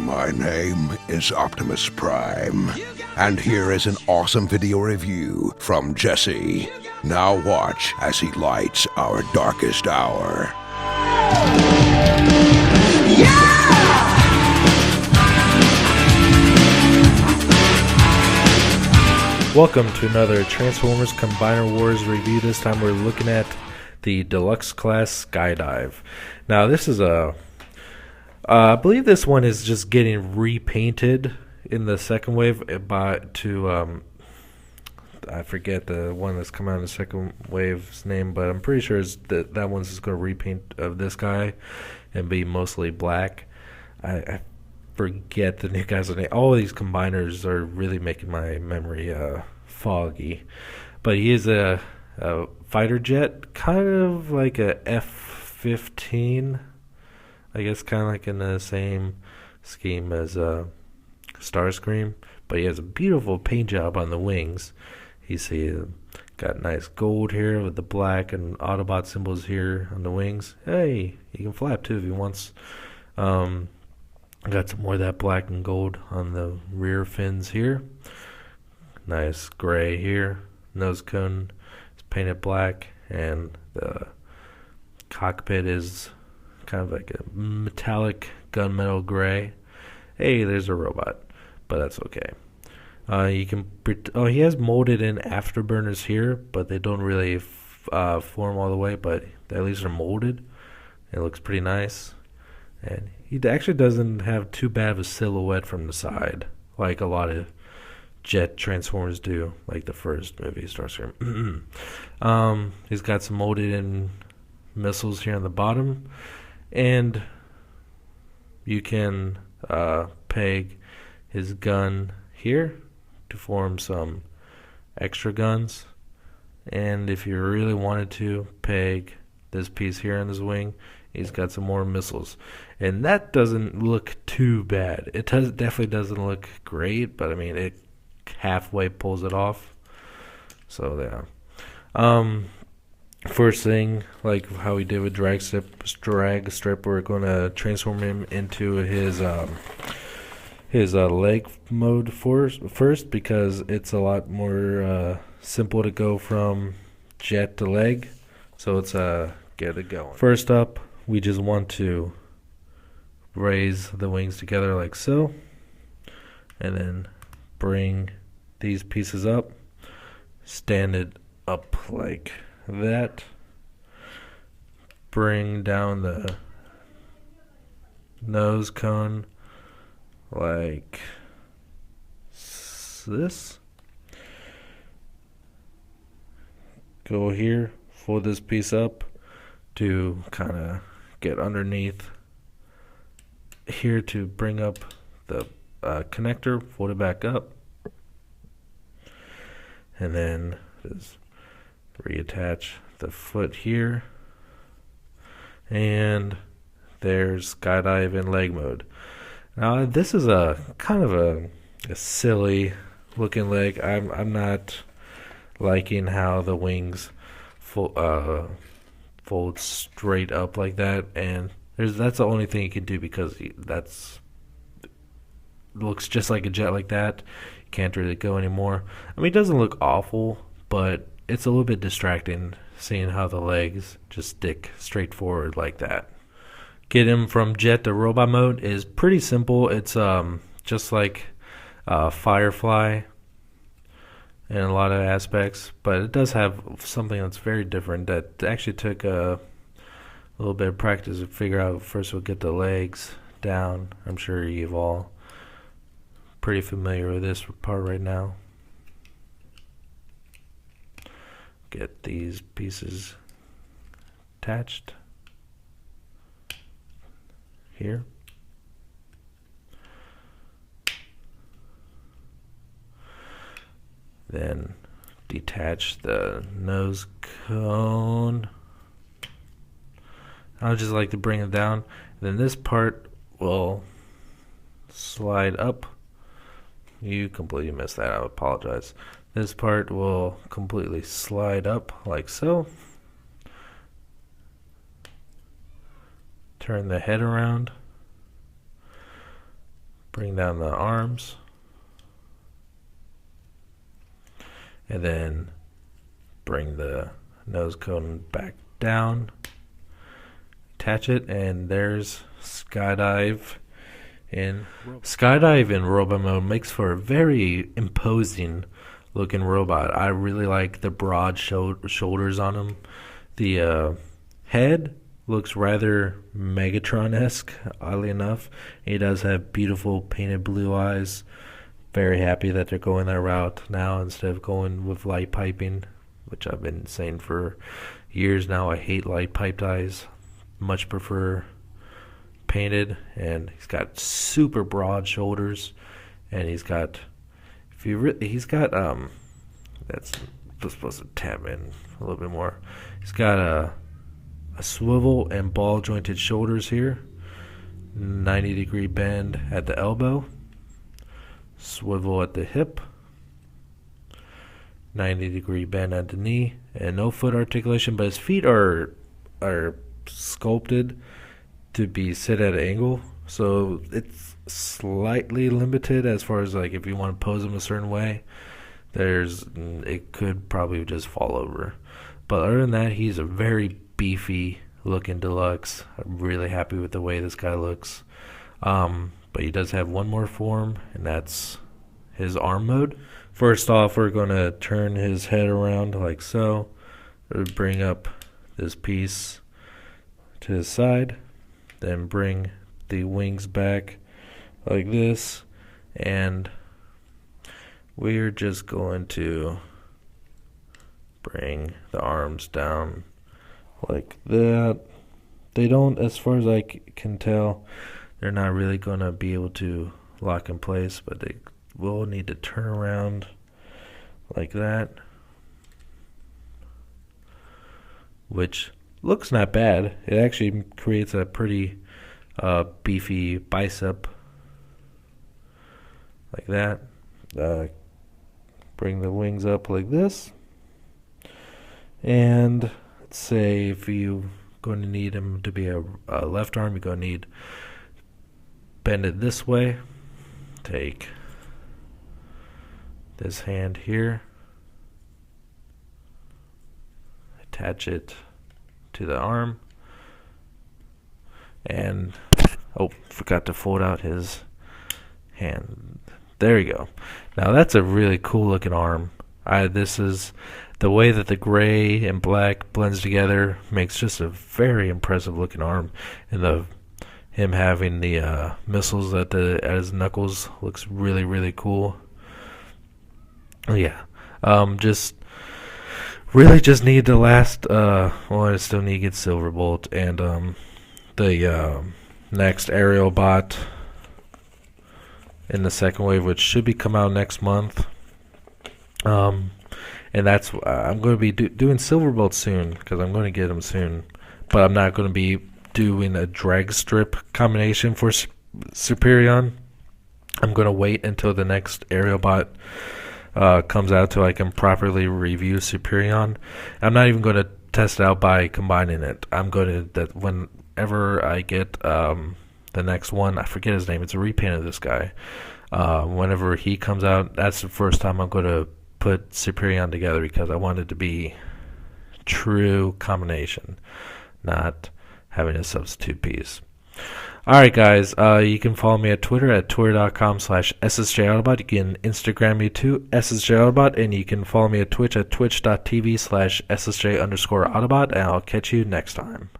My name is Optimus Prime, and here is an awesome video review from Jesse. Now watch as he lights our darkest hour. Welcome to another Transformers Combiner Wars review. This time we're looking at the Deluxe Class Skydive. Now this is I believe this one is just getting repainted in the second wave I forget the one that's come out in the second wave's name, but I'm pretty sure that one's just going to repaint of this guy and be mostly black. I forget the new guy's name. All of these combiners are really making my memory foggy. But he is a fighter jet, kind of like a F-15. I guess kind of like in the same scheme as Starscream. But he has a beautiful paint job on the wings. You see got nice gold here with the black and Autobot symbols here on the wings. Hey, he can flap too if he wants. Got some more of that black and gold on the rear fins here. Nice gray here. Nose cone is painted black, and the cockpit is kind of like a metallic gunmetal gray. Hey, there's a robot, but that's okay. You can he has molded in afterburners here, but they don't really form all the way, but at least they're molded. It looks pretty nice. And he actually doesn't have too bad of a silhouette from the side, like a lot of jet Transformers do, like the first movie, Starscream. He's got some molded in missiles here on the bottom, and you can peg his gun here to form some extra guns. And if you really wanted to, peg this piece here on his wing. He's got some more missiles, and that doesn't look too bad. It definitely doesn't look great, but I mean it halfway pulls it off. So yeah. First thing, like how we did with drag strip, we're going to transform him into his leg mode first, because it's a lot more simple to go from jet to leg. So let's get it going. First up, we just want to raise the wings together like so, and then bring these pieces up, stand it up like that, bring down the nose cone like this, go here, fold this piece up to kind of get underneath here to bring up the connector, fold it back up, and then just reattach the foot here, and there's Skydive in leg mode. Now this is a kind of a silly looking leg. I'm not liking how the wings fold straight up like that, and that's the only thing you can do, because looks just like a jet like that. You can't really go anymore. I mean, it doesn't look awful, but it's a little bit distracting seeing how the legs just stick straight forward like that. Get him from jet to robot mode is pretty simple. It's just like Firefly in a lot of aspects, but it does have something that's very different that actually took a little bit of practice to figure out. First we'll get the legs down. I'm sure you've all pretty familiar with this part right now. Get these pieces attached here. Then detach the nose cone. I would just like to bring it down. Then this part will slide up. You completely missed that. I apologize. This part will completely slide up like so. Turn the head around. bring down the arms, and then bring the nose cone back down, attach it, and there's Skydive in robot mode. Makes for a very imposing looking robot. I really like the broad shoulders on him. The head looks rather Megatron-esque, oddly enough. He does have beautiful painted blue eyes. Very happy that they're going that route now instead of going with light piping, which I've been saying for years now. I hate light piped eyes. Much prefer painted. And he's got super broad shoulders, and he's got that's supposed to tab in a little bit more. He's got a swivel and ball jointed shoulders here, 90-degree bend at the elbow, swivel at the hip, 90-degree bend at the knee, and no foot articulation, but his feet are sculpted to be sit at an angle, so it's slightly limited as far as like if you want to pose him a certain way. It could probably just fall over, but other than that, he's a very beefy looking deluxe. I'm really happy with the way this guy looks. But he does have one more form, and that's his arm mode. First off, we're going to turn his head around like so. Bring up this piece to his side, then bring the wings back like this, and we're just going to bring the arms down like that. They don't, as far as I can tell, they're not really going to be able to lock in place, but they will need to turn around like that, which looks not bad. It actually creates a pretty beefy bicep like that. Bring the wings up like this, and let's say if you're going to need him to be a left arm, you're going to need bend it this way. Take this hand here, attach it to the arm, and forgot to fold out his hand. There you go. Now that's a really cool looking arm. This is the way that the gray and black blends together, makes just a very impressive looking arm, and him having the missiles at his knuckles looks really, really cool. Yeah, just need the last. I still need to get Silverbolt and the next aerial bot in the second wave, which should be come out next month. And that's I'm going to be doing Silverbolt soon, because I'm going to get him soon, but I'm not going to be doing a drag strip combination for Superion. I'm going to wait until the next aerial bot comes out till I can properly review Superion. I'm not even going to test it out by combining it. I'm going to, whenever I get the next one, I forget his name, it's a repaint of this guy. Whenever he comes out, that's the first time I'm going to put Superion together, because I want it to be true combination, not having a substitute piece. Alright guys, you can follow me at Twitter at twitter.com/SSJAutobot. You can Instagram me too, SSJAutobot, and you can follow me at Twitch at twitch.tv/SSJ_Autobot, and I'll catch you next time.